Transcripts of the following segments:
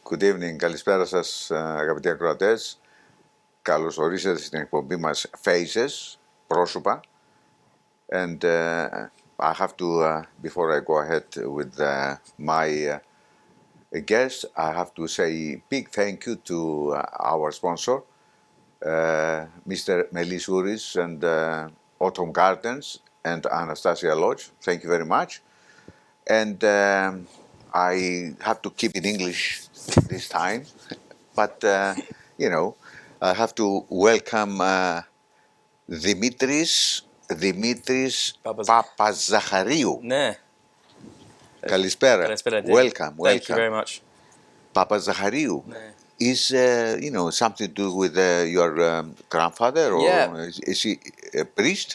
Good evening, καλησπέρα σας αγαπητοί ακροατές. Καλώς ορίσατε στην εκπομπή μας Faces, πρόσωπα. And I have to, before I go ahead with my guest, I have to say big thank you to our sponsor, Mr. Melisouris and Autumn Gardens and Anastasia Lodge. Thank you very much. And I have to keep it English this time, but you know, I have to welcome Dimitris Papazachariou. Ναι. Καλησπέρα. Καλησπέρα. Welcome. Thank you very much. Papazachariou Ναι. is something to do with your grandfather, or is he a priest,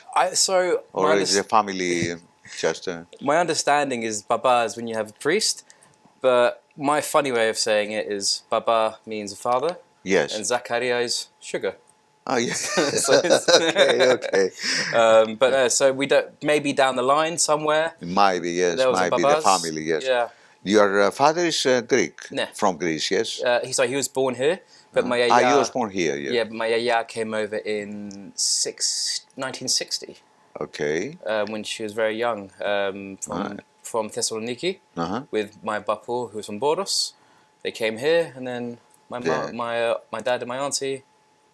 or is the family just? My understanding is Baba is when you have a priest, but my funny way of saying it is Baba means father. Yes. And Zachariah is sugar. Oh yes. Okay. But so we don't. Maybe down the line somewhere. Might be, yes. Might be the family, yes. Yeah. Your father is Greek. No. From Greece, yes. He was born here, but my yaya. He was born here. Yeah. Yeah, but my yaya came over in 1960. Okay. When she was very young, from Thessaloniki, with my bapu who was from Boros. They came here, and then my dad and my auntie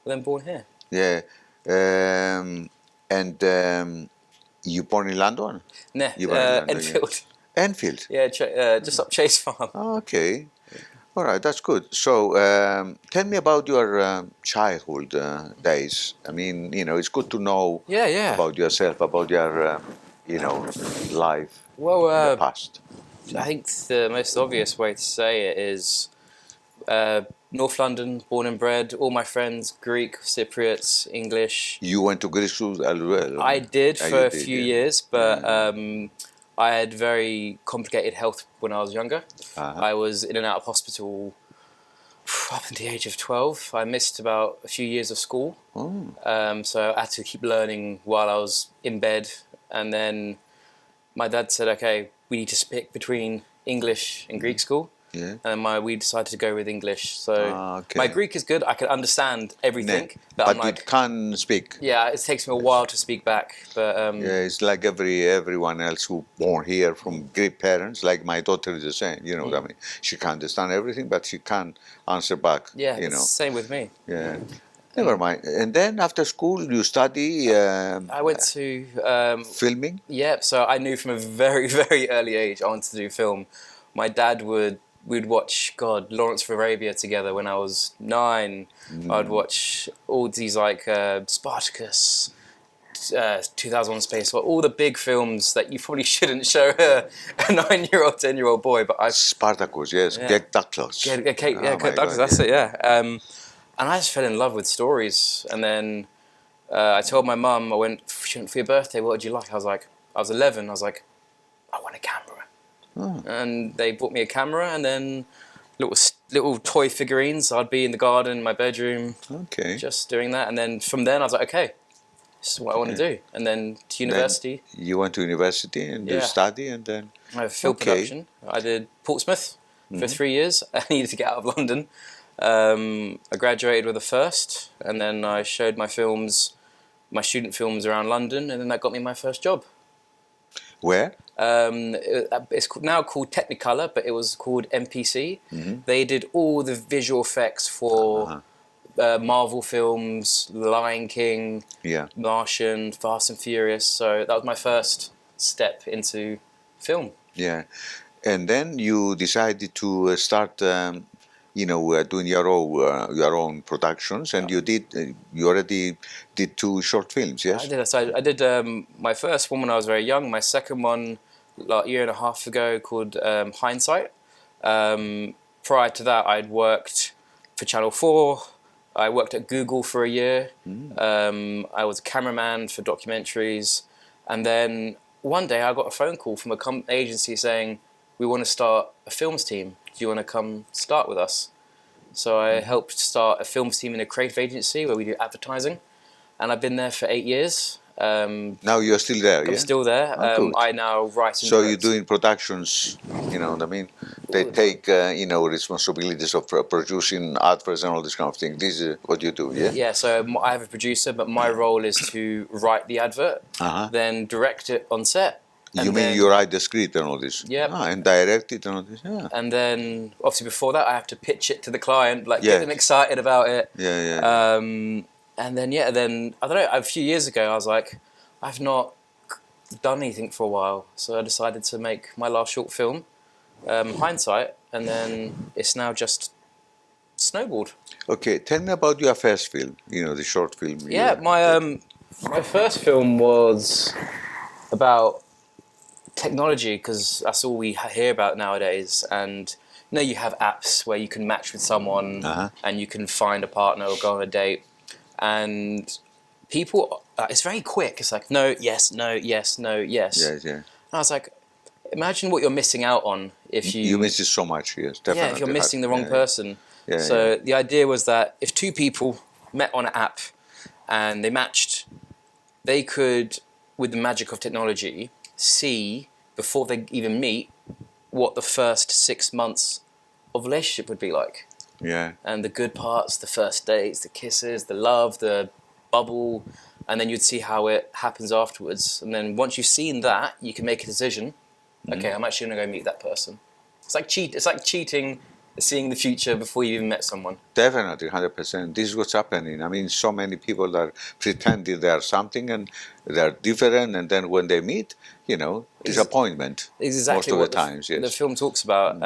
were then born here. Yeah. And you born in London? No, Enfield. Yeah. Enfield? Yeah, just up Chase Farm. Oh, okay. All right, that's good. So tell me about your childhood days. I mean, it's good to know about yourself, about your, life in the past. I think the most obvious way to say it is North London, born and bred, all my friends, Greek, Cypriots, English. You went to Greece as well? I did for a few years, but I had very complicated health when I was younger. I was in and out of hospital up until the age of 12. I missed about a few years of school. So I had to keep learning while I was in bed. And then my dad said, okay, we need to pick between English and Greek school. Yeah. And we decided to go with English. So my Greek is good. I can understand everything. But you can't speak. Yeah, it takes me a while to speak back. But it's like everyone else who born here from Greek parents. Like my daughter is the same. What I mean? She can understand everything, but she can't answer back. Yeah, it's the same with me. Yeah. Never mind. And then after school, you study. I went to filming. Yeah, so I knew from a very, very early age I wanted to do film. My dad we'd watch Lawrence of Arabia together when I was 9. I'd watch all these like Spartacus, 2001: Space War, all the big films that you probably shouldn't show a 9-year-old, 10-year-old boy. But Spartacus, yes, Get Ducklos. Get Ducklos, that's it, yeah. And I just fell in love with stories. And then I told my mum, I went, for your birthday, what would you like? I was 11. I was like, I want a camera. And they bought me a camera, and then little toy figurines. I'd be in the garden, in my bedroom, just doing that. And then from then I was like, okay, this is what I want to do. And then to university. Then you went to university and you study, and then I have film production. I did Portsmouth for 3 years. I needed to get out of London. I graduated with a first, and then I showed my student films around London, and then that got me my first job. Where? It's now called Technicolor, but it was called MPC. They did all the visual effects for Marvel films, Lion King, Martian, Fast and Furious. So that was my first step into film. Yeah, and then you decided to start, doing your own productions, and you already did 2 short films, yes? I did. So I did my first one when I was very young. My second one, like a year and a half ago, called Hindsight. Prior to that, I'd worked for Channel 4. I worked at Google for a year. I was a cameraman for documentaries. And then one day I got a phone call from a agency saying, we want to start a films team. Do you want to come start with us? So I helped start a films team in a creative agency where we do advertising. And I've been there for 8 years. Now you're still there, I'm still there. I now write and So direct. you're doing productions, They take, responsibilities of producing adverts and all this kind of thing. This is what you do, yeah? Yeah, so I have a producer, but my role is to write the advert, then direct it on set. You mean you write the script and all this? Yep. And direct it and all this, yeah. And then, obviously before that, I have to pitch it to the client, like get them excited about it. And then, I don't know, a few years ago, I was like, I've not done anything for a while. So I decided to make my last short film, Hindsight, and then it's now just snowballed. Okay, tell me about your first film, the short film. Yeah, my first film was about technology, because that's all we hear about nowadays. And you have apps where you can match with someone and you can find a partner or go on a date. And people, it's very quick. It's like, no, yes, no, yes, no, yes. Yeah. And I was like, imagine what you're missing out on if you... You miss it so much, yes, definitely. Yeah, if you're missing the wrong person. Yeah, so the idea was that if two people met on an app and they matched, they could, with the magic of technology, see, before they even meet, what the first 6 months of relationship would be like. Yeah. And the good parts, the first dates, the kisses, the love, the bubble, and then you'd see how it happens afterwards. And then once you've seen that, you can make a decision. Okay, I'm actually going to go meet that person. It's like cheating, seeing the future before you even met someone. Definitely, 100%. This is what's happening. I mean, so many people are pretending they are something and they're different, and then when they meet, disappointment. Exactly most of what the times, yes. The film talks about.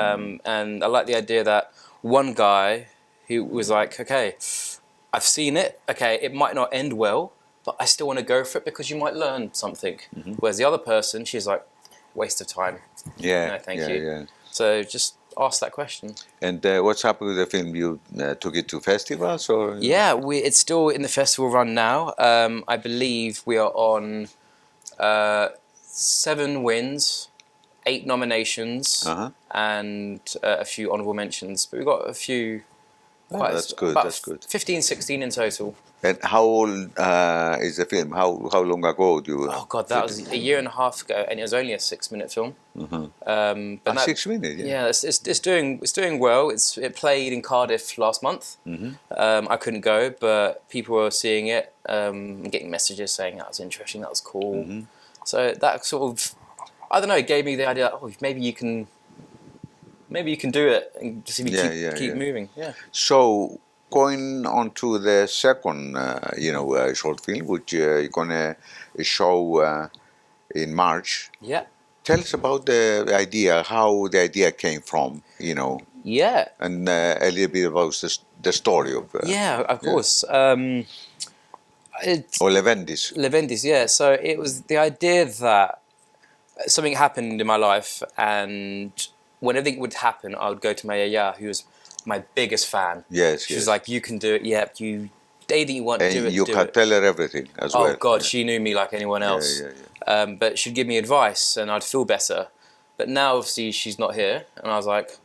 And I like the idea that one guy who was like, okay, I've seen it. Okay, it might not end well, but I still want to go for it because you might learn something. Whereas the other person, she's like, waste of time. Yeah, no, thank you. Yeah. So just ask that question. And what's happened with the film? You took it to festivals, or? Yeah, it's still in the festival run now. I believe we are on 7 wins, 8 nominations, and a few honourable mentions. But we've got a few. That's good. That's good. 15, 16 in total. And how old is the film? How long ago do you? Oh God, that was a year and a half ago, and it was only a 6-minute film. But 6 minutes. Yeah, it's doing well. It played in Cardiff last month. I couldn't go, but people were seeing it, getting messages saying that was interesting, that was cool. So that sort of, I don't know, it gave me the idea that, maybe you can do it and just keep moving. Yeah. So going on to the second, short film, which you're gonna show in March. Yeah. Tell us about the idea, how the idea came from, Yeah. and a little bit about the story of. Yeah, of course. Or Levendis. Levendis, yeah. So it was the idea that something happened in my life, and whenever it would happen, I would go to my yaya, who was my biggest fan. Yes, She was like, you can do it, yep, anything you want, do it, And you can tell her everything as well. Oh God, she knew me like anyone else. But she'd give me advice and I'd feel better. But now obviously she's not here, and I was like,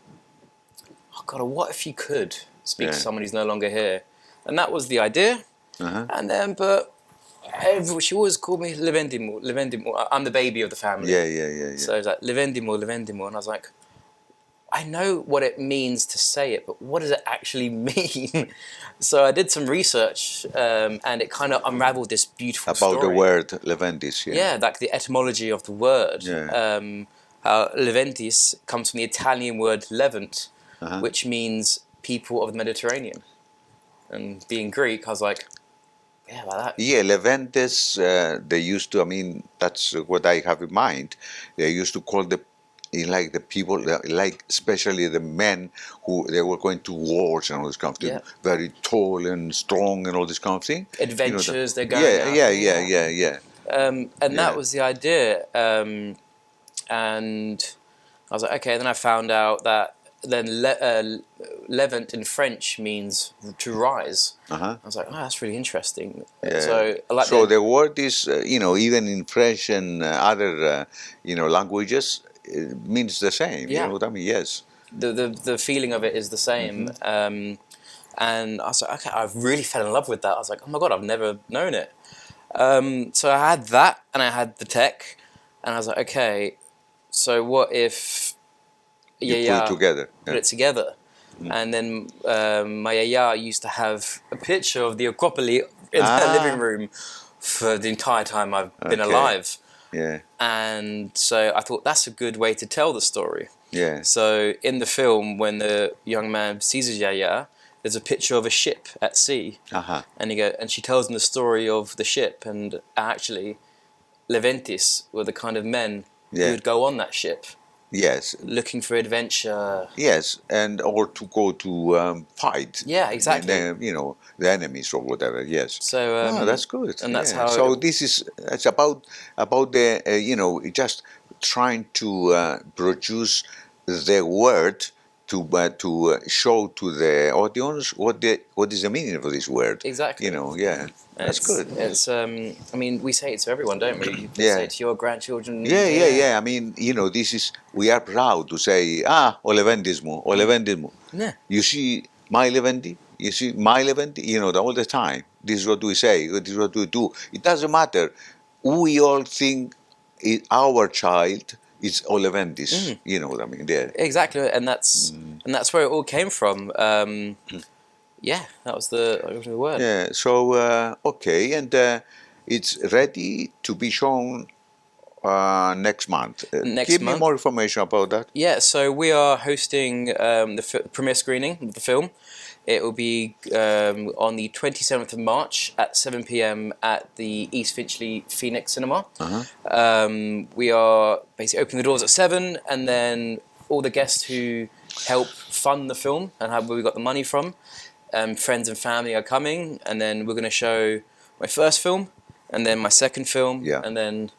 oh God, what if you could speak to someone who's no longer here? And that was the idea. And then, but she always called me Levendimo. I'm the baby of the family. Yeah. So it was like, Levendimo. And I was like, I know what it means to say it, but what does it actually mean? So I did some research, and it kind of unraveled this beautiful story. About the word Levendis, Yeah, like the etymology of the word. How Leventis comes from the Italian word Levant, which means people of the Mediterranean. And being Greek, I was like, yeah, like that. Yeah, Leventes, they used to, that's what I have in mind. They used to call the people, especially the men who they were going to wars and all this kind of thing, very tall and strong and all this kind of thing. Adventures, they're going out. Yeah. And that was the idea. And I was like, okay, then I found out that then Levant in French means to rise. I was like, that's really interesting. So I like the word is, even in French and other, languages, it means the same. You know what I mean? Yes. The feeling of it is the same. And I was like, okay, I really fell in love with that. I was like, oh my God, I've never known it. So I had that, and I had the tech, and I was like, okay, so what if You put it together. put it together. And then my yaya used to have a picture of the Acropolis in her living room for the entire time I've been alive. Yeah. And so I thought that's a good way to tell the story. Yeah. So in the film, when the young man sees his yaya, there's a picture of a ship at sea. And she tells him the story of the ship, and actually Leventis were the kind of men who would go on that ship. Yes. Looking for adventure. Yes, or to go to fight. Yeah, exactly. The enemies or whatever. Yes. So that's good. And that's how. So it's about the just trying to produce the word to show to the audience what is the meaning of this word. Exactly. That's good. It's we say it to everyone, don't we? You say it to your grandchildren. Yeah. This is, we are proud to say, o Leventismo. Yeah. You see my Leventi? You see my Leventi? All the time. This is what we say, this is what we do. It doesn't matter. We all think our child is Leventis. You know what I mean? Yeah. Exactly, and that's where it all came from. Yeah, that was the word. Yeah. So okay, and it's ready to be shown next month. Give me more information about that. Yeah. So we are hosting the premiere screening of the film. It will be on the 27th of March at 7 p.m. at the East Finchley Phoenix Cinema. We are basically opening the doors at 7, and then all the guests who help fund the film and where we got the money from, friends and family are coming, and then we're going to show my first film, and then my second film, and then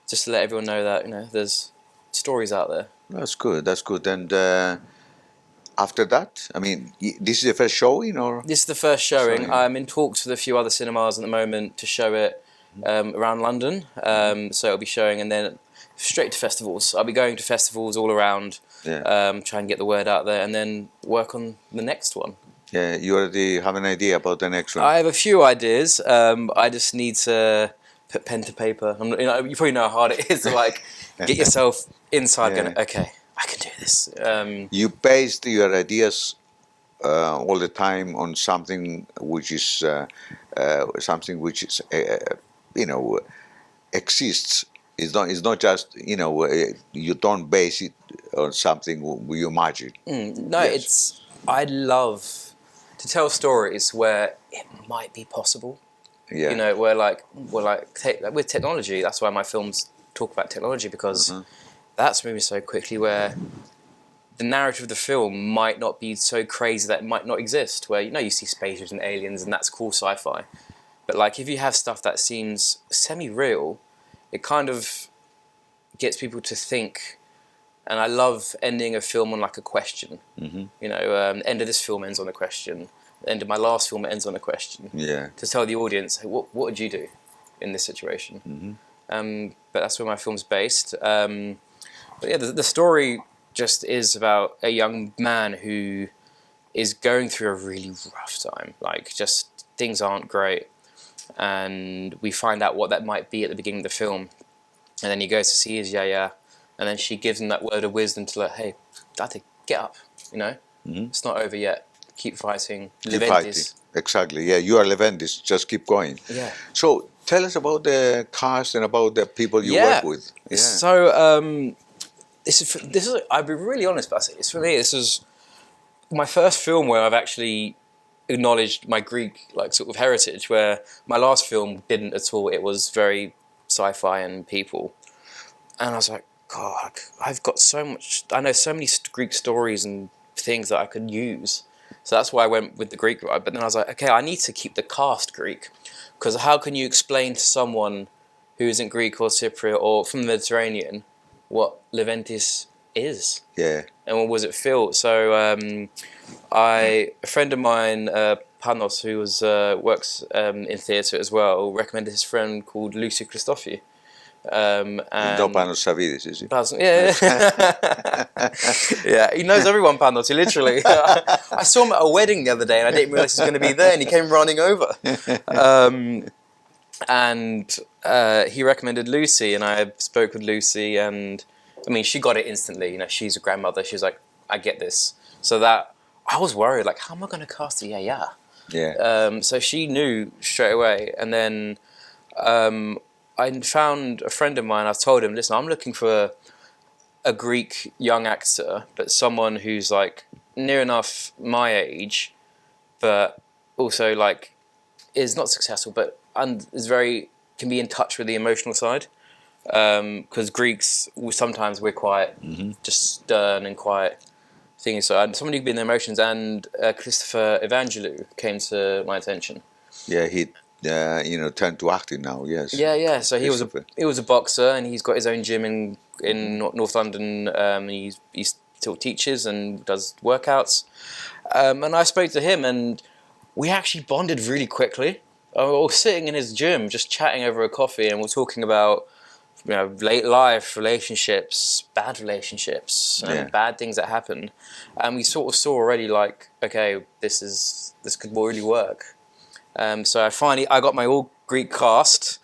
just to let everyone know that there's stories out there. That's good. And after that, this is the first showing, or? This is the first showing. I'm in talks with a few other cinemas at the moment to show it around London. So it'll be showing, and then straight to festivals. I'll be going to festivals all around, try and get the word out there, and then work on the next one. Yeah, you already have an idea about the next one. I have a few ideas. I just need to put pen to paper. You probably know how hard it is to get yourself inside. Going, okay, I can do this. You based your ideas all the time on something which is exists. It's not just you don't base it on something you imagine. I love to tell stories where it might be possible. Yeah. With technology. That's why my films talk about technology, because that's moving so quickly, where the narrative of the film might not be so crazy that it might not exist, where you see spaceships and aliens and that's cool sci-fi, but if you have stuff that seems semi-real, it kind of gets people to think. And I love ending a film on a question. The end of this film ends on a question. The end of my last film ends on a question. Yeah. To tell the audience, hey, what would you do in this situation? But that's where my film's based. But yeah, the story just is about a young man who is going through a really rough time. Just things aren't great. And we find out what that might be at the beginning of the film. And then he goes to see his yaya. And then she gives him that word of wisdom to hey, Daddy, get up, It's not over yet. Keep fighting. Keep fighting. Exactly, yeah, you are Leventis, just keep going. Yeah. So tell us about the cast and about the people you work with. Yeah. So this is I'll be really honest about it. For me, this is my first film where I've actually acknowledged my Greek sort of heritage, where my last film didn't at all. It was very sci-fi and people. And I was like, God, I've got so much. I know so many Greek stories and things that I could use. So that's why I went with the Greek route. But then I was like, okay, I need to keep the cast Greek, because how can you explain to someone who isn't Greek or Cypriot or from the Mediterranean what Leventis is? Yeah. And what was it feel? So a friend of mine, Panos, who works in theatre as well, recommended his friend called Lucy Christofi. And Panos Savidis, is he? Yeah, he knows everyone, Panos, literally. I saw him at a wedding the other day and I didn't realise he was going to be there, and he came running over. And he recommended Lucy, and I spoke with Lucy, and I mean, she got it instantly. You know, she's a grandmother. She was like, I get this. So that I was worried, like, how am I going to cast a Yaya? Yeah. So she knew straight away. And then I found a friend of mine. I told him, listen, I'm looking for a Greek young actor, but someone who's like near enough my age, but also like is not successful, but is can be in touch with the emotional side. Because Greeks, sometimes we're quite just stern and quiet things. So somebody who'd be in the emotions, and Christopher Evangelou came to my attention. Yeah, he turned to acting now. Yes. Yeah. So he was a boxer, and he's got his own gym in North London. He still teaches and does workouts. And I spoke to him, and we actually bonded really quickly. We were sitting in his gym, just chatting over a coffee, and we're talking about late life, relationships, bad relationships, and bad things that happen. And we sort of saw already, like, okay, this could really work. So I got my all Greek cast.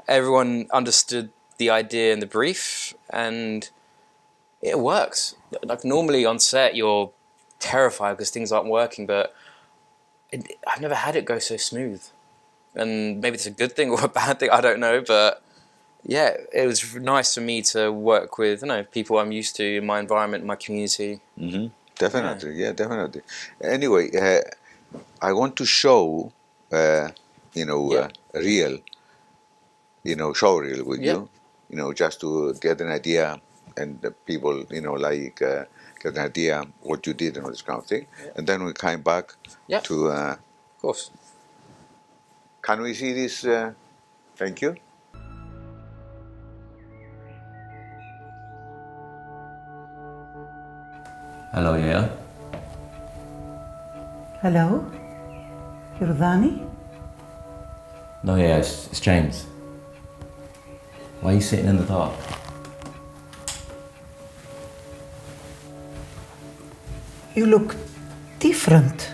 Everyone understood the idea and the brief, and it works. Like, normally on set, you're terrified because things aren't working, but I've never had it go so smooth. And maybe it's a good thing or a bad thing, I don't know, but yeah, it was nice for me to work with people I'm used to in my environment, my community. Mm-hmm. Definitely, yeah, definitely. Anyway, I want to show, real, show reel with you, just to get an idea, and the people, get an idea what you did and all this kind of thing, and then we came back to. Of course. Can we see this? Thank you. Hello, yeah. Hello? You're Danny? No, yeah, it's James. Why are you sitting in the dark? You look different.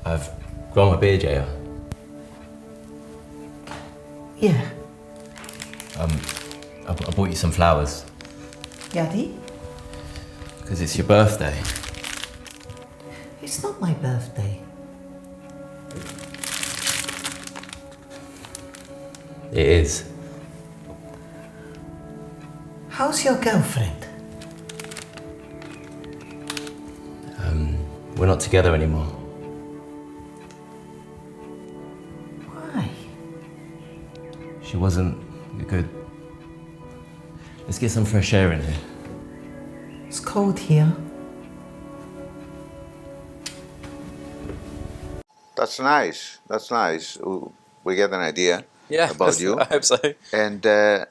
I've grown my beard, yeah. Yeah. I bought you some flowers. Yadi? Because it's your birthday. It's not my birthday. It is. How's your girlfriend? We're not together anymore. Why? She wasn't good. Let's get some fresh air in here. It's cold here. That's nice. That's nice. We get an idea about you. I hope so. And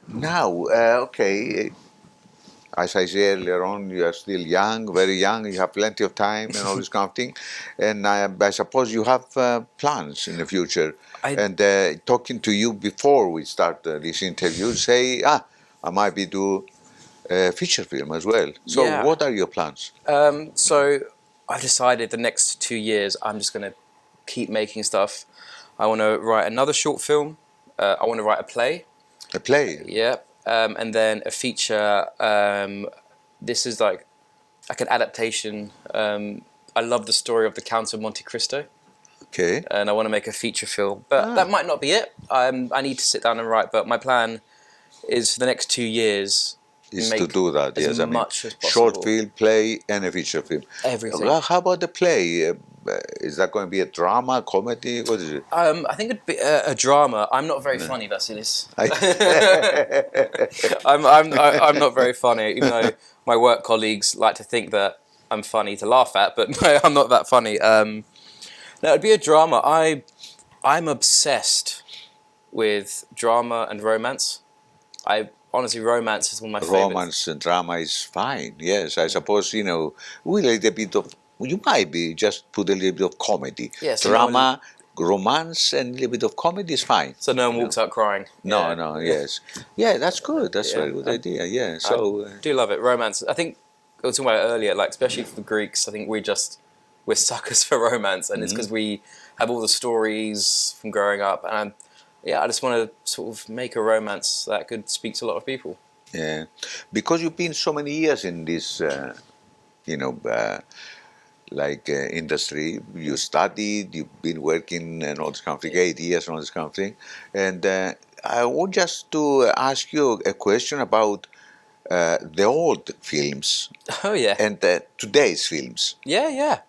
now, okay, as I said earlier on, you are still young, very young, you have plenty of time and all this kind of thing. And I suppose you have plans in the future. And talking to you before we start this interview, say, I might be do a feature film as well. So what are your plans? So I've decided the next 2 years I'm just going to keep making stuff. I want to write another short film. I want to write a play. A play? Yeah. And then a feature. This is like an adaptation. I love the story of the Count of Monte Cristo. Okay. And I want to make a feature film. But that might not be it. I need to sit down and write. But my plan is for the next 2 years is to do that, as much as possible. Short film, play, and a feature film. Everything. How about the play? Is that going to be a drama, comedy? What is it? I think it'd be a drama. I'm not very funny, Vasilis. I'm not very funny, even though my work colleagues like to think that I'm funny to laugh at, but no, I'm not that funny. No, it'd be a drama. I'm obsessed with drama and romance. Honestly, romance is one of my favorites. Romance and drama is fine, yes. I suppose, with a little bit of, you might be, just put a little bit of comedy. Yes, drama, romance, and a little bit of comedy is fine. So no one walks out crying. No, yes. Yeah, that's good. That's a very good idea, yeah. So I do love it. Romance. I think, I was talking about it earlier, like, especially for the Greeks, I think we're suckers for romance, and it's because we have all the stories from growing up, and I just want to sort of make a romance that could speak to a lot of people. Yeah, because you've been so many years in this, you know, industry. You studied, you've been working and all this kind of thing, 8 years and all this kind of thing. And I want just to ask you a question about the old films Oh yeah. and today's films. Yeah.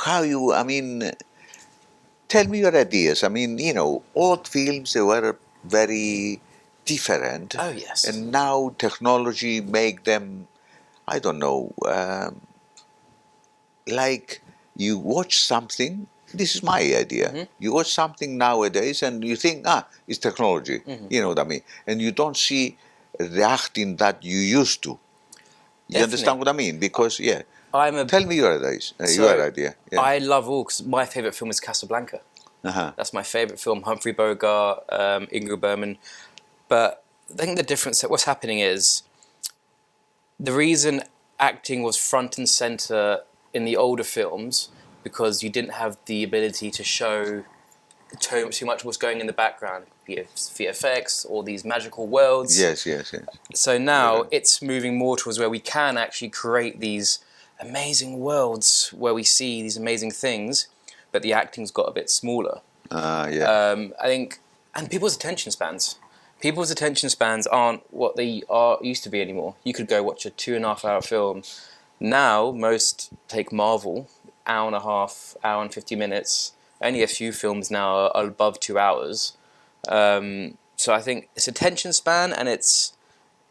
How you, I mean, tell me your ideas. I mean, you know, old films, they were very different. Oh yes. And now technology make them, I don't know, like you watch something, this is my idea. You watch something nowadays and you think, it's technology. You know what I mean? And you don't see the acting that you used to. You understand what I mean? Because, tell me your ideas. Your idea. Yeah. I love all, because my favourite film is Casablanca. That's my favourite film. Humphrey Bogart, Ingrid Bergman. But I think the difference, what's happening is, the reason acting was front and centre in the older films, because you didn't have the ability to show too much what's going in the background, be it VFX or these magical worlds. Yes. So now it's moving more towards where we can actually create these amazing worlds where we see these amazing things, but the acting's got a bit smaller. I think, and people's attention spans aren't what they used to be anymore. You could go watch a 2.5-hour film. Now, most take Marvel, hour and a half, hour and 50 minutes. Only a few films now are above 2 hours. So I think it's attention span, and it's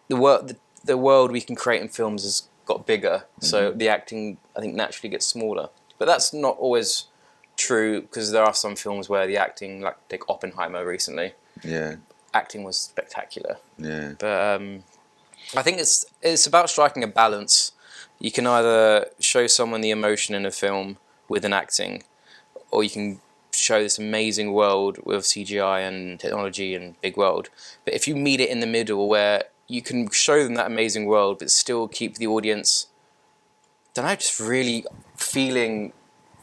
the world we can create in films has got bigger. So the acting, I think, naturally gets smaller. But that's not always true, because there are some films where the acting, like take Oppenheimer recently. Yeah. Acting was spectacular. Yeah. But I think it's about striking a balance. You can either show someone the emotion in a film with an acting, or you can show this amazing world with CGI and technology and big world. But if you meet it in the middle, where you can show them that amazing world but still keep the audience, just really feeling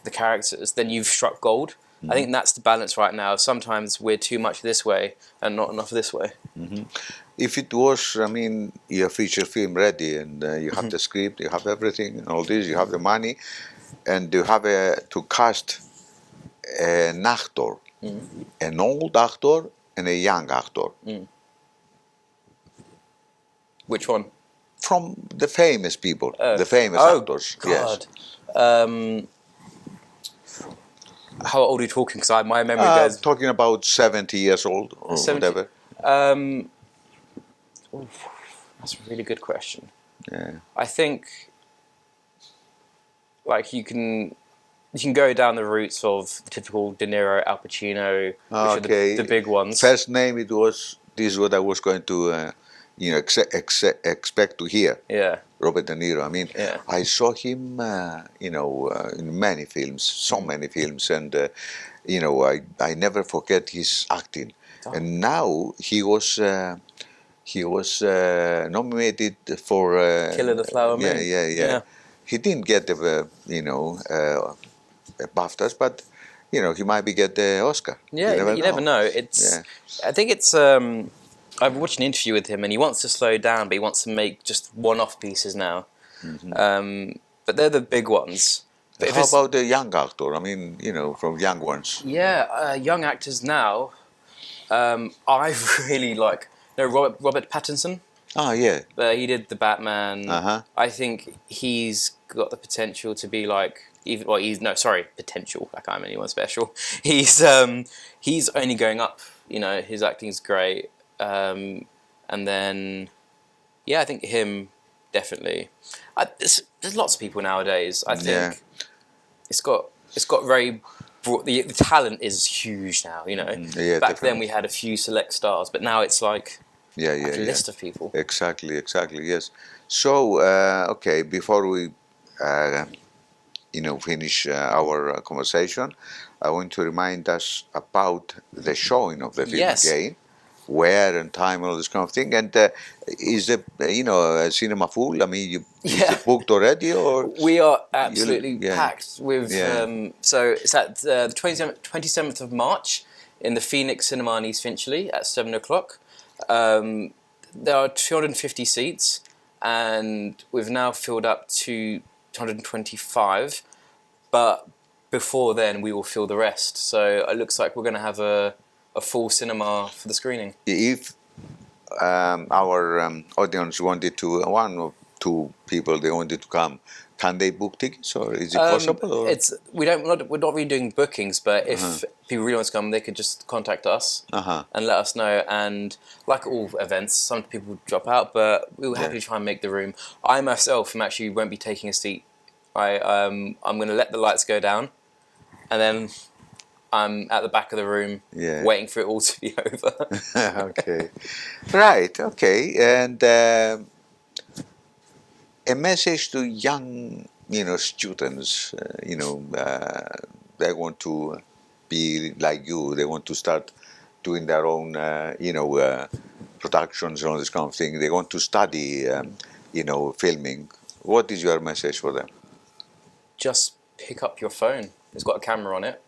the characters, then you've struck gold. I think that's the balance right now. Sometimes we're too much this way and not enough this way. If it was, I mean, your feature film ready, and you have the script, you have everything, and all this, you have the money, and you have to cast an actor, an old actor and a young actor. Which one? From the famous people, the famous actors. God. Yes. How old are you talking? Because my memory goes... Talking about 70 years old or 70? whatever. That's a really good question. Yeah. I think, like, you can go down the routes of the typical De Niro, Al Pacino, which are the big ones. First name, this is what I was going to expect to hear. Yeah. Robert De Niro. I mean, I saw him, in many films, so many films, and I never forget his acting. And now he was nominated for Killer the Flower Moon. Yeah. He didn't get the BAFTAs, but he might be get the Oscar. Yeah, you never know. I think it's. I've watched an interview with him, and he wants to slow down, but he wants to make just one-off pieces now. But they're the big ones. But how about the young actor? I mean, from young ones. Yeah, young actors now. I really like. Robert Pattinson. Oh yeah. He did the Batman. I think he's got the potential to be like potential. Like I'm anyone special. He's only going up. His acting's great. And then, I think him definitely. There's lots of people nowadays. I think it's got very broad, the talent is huge now. Back definitely. then we had a few select stars, but now it's like a list of people. Exactly. Yes. So before we finish our conversation, I want to remind us about the showing of the film again. Where and time and all this kind of thing, and is a cinema full? I mean, is it booked already, or we are absolutely packed with. So it's at the 27th of March in the Phoenix Cinema in East Finchley at 7:00. there are 250 seats, and we've now filled up to 225. But before then, we will fill the rest. So it looks like we're going to have a full cinema for the screening. If our audience wanted to, one or two people, they wanted to come, can they book tickets, or is it possible? Or? We're not really doing bookings, but if people really want to come, they could just contact us and let us know. And like all events, some people drop out, but we will happily try and make the room. I myself won't be taking a seat. I'm going to let the lights go down, and then I'm at the back of the room waiting for it all to be over. Okay, right. Okay, and a message to young, students. They want to be like you. They want to start doing their own, productions and all this kind of thing. They want to study, filming. What is your message for them? Just pick up your phone. It's got a camera on it.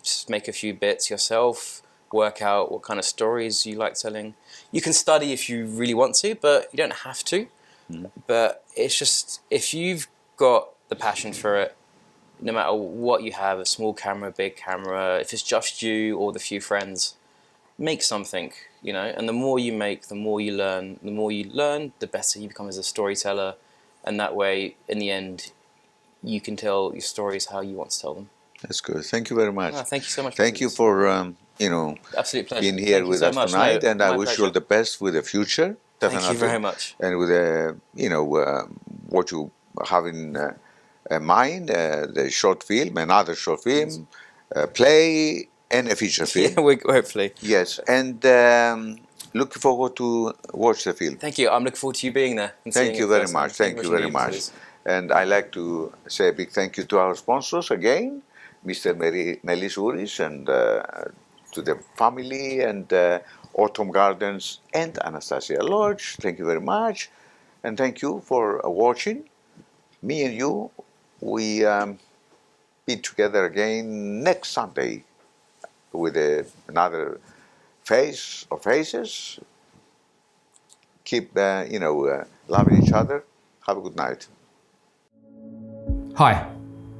Just make a few bits yourself. Work out what kind of stories you like telling. You can study if you really want to, but you don't have to. But it's just, if you've got the passion for it, no matter what you have, a small camera, big camera, if it's just you or the few friends, make something, and the more you make, the more you learn. The more you learn, the better you become as a storyteller, and that way, in the end, you can tell your stories how you want to tell them. That's good. Thank you very much. Oh, thank you so much. Thank you for, absolute pleasure. being here with us tonight, and I wish you all the best with the future. Definitely. Thank you very much. And with what you have in mind, the short film, another short film, play, and a feature film. Hopefully. Yes, and looking forward to watch the film. Thank you. I'm looking forward to you being there. And Thank you very much. Thank you very much. And I'd like to say a big thank you to our sponsors again, Mr. Melis Ouris, and to the family, and Autumn Gardens and Anastasia Lodge. Thank you very much, and thank you for watching. Me and you, we be together again next Sunday with another face or faces. Keep loving each other. Have a good night. Hi,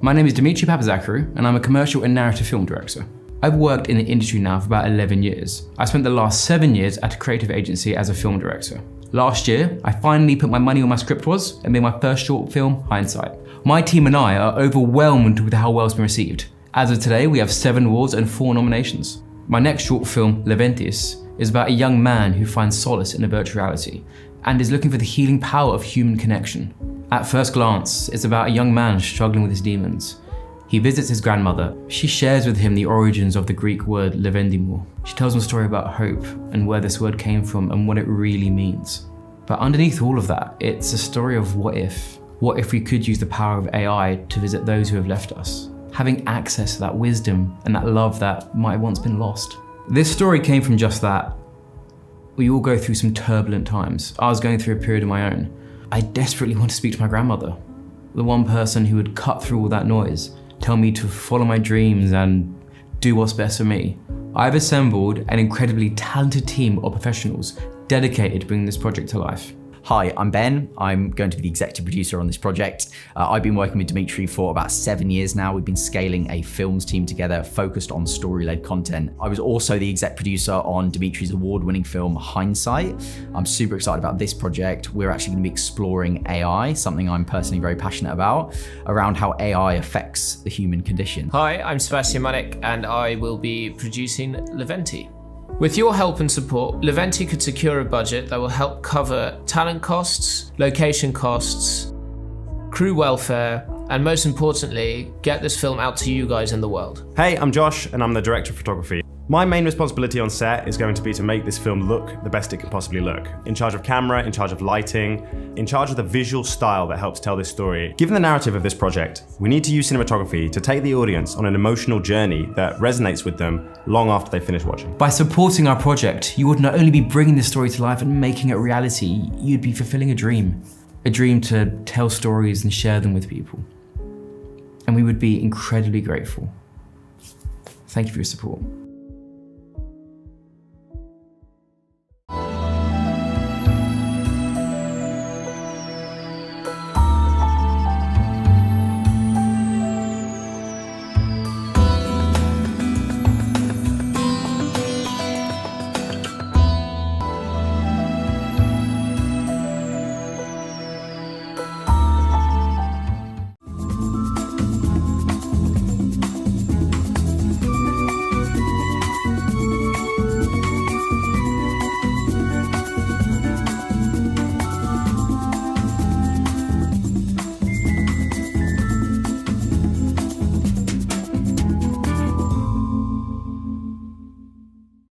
my name is Dimitri Papazachariou, and I'm a commercial and narrative film director. I've worked in the industry now for about 11 years. I spent the last 7 years at a creative agency as a film director. Last year, I finally put my money where my script was and made my first short film, Hindsight. My team and I are overwhelmed with how well it's been received. As of today, we have 7 awards and 4 nominations. My next short film, Leventis, is about a young man who finds solace in a virtual reality and is looking for the healing power of human connection. At first glance, it's about a young man struggling with his demons. He visits his grandmother. She shares with him the origins of the Greek word levendimor. She tells him a story about hope and where this word came from and what it really means. But underneath all of that, it's a story of what if. What if we could use the power of AI to visit those who have left us? Having access to that wisdom and that love that might have once been lost. This story came from just that. We all go through some turbulent times. I was going through a period of my own. I desperately want to speak to my grandmother, the one person who would cut through all that noise, tell me to follow my dreams and do what's best for me. I've assembled an incredibly talented team of professionals dedicated to bringing this project to life. Hi, I'm Ben. I'm going to be the executive producer on this project. I've been working with Dimitri for about 7 years now. We've been scaling a films team together focused on story-led content. I was also the exec producer on Dimitri's award-winning film, Hindsight. I'm super excited about this project. We're actually going to be exploring AI, something I'm personally very passionate about, around how AI affects the human condition. Hi, I'm Sebastian Manek, and I will be producing Leventi. With your help and support, Leventi could secure a budget that will help cover talent costs, location costs, crew welfare, and most importantly, get this film out to you guys in the world. Hey, I'm Josh, and I'm the director of photography. My main responsibility on set is going to be to make this film look the best it can possibly look. In charge of camera, in charge of lighting, in charge of the visual style that helps tell this story. Given the narrative of this project, we need to use cinematography to take the audience on an emotional journey that resonates with them long after they finish watching. By supporting our project, you would not only be bringing this story to life and making it a reality, you'd be fulfilling a dream. A dream to tell stories and share them with people. And we would be incredibly grateful. Thank you for your support.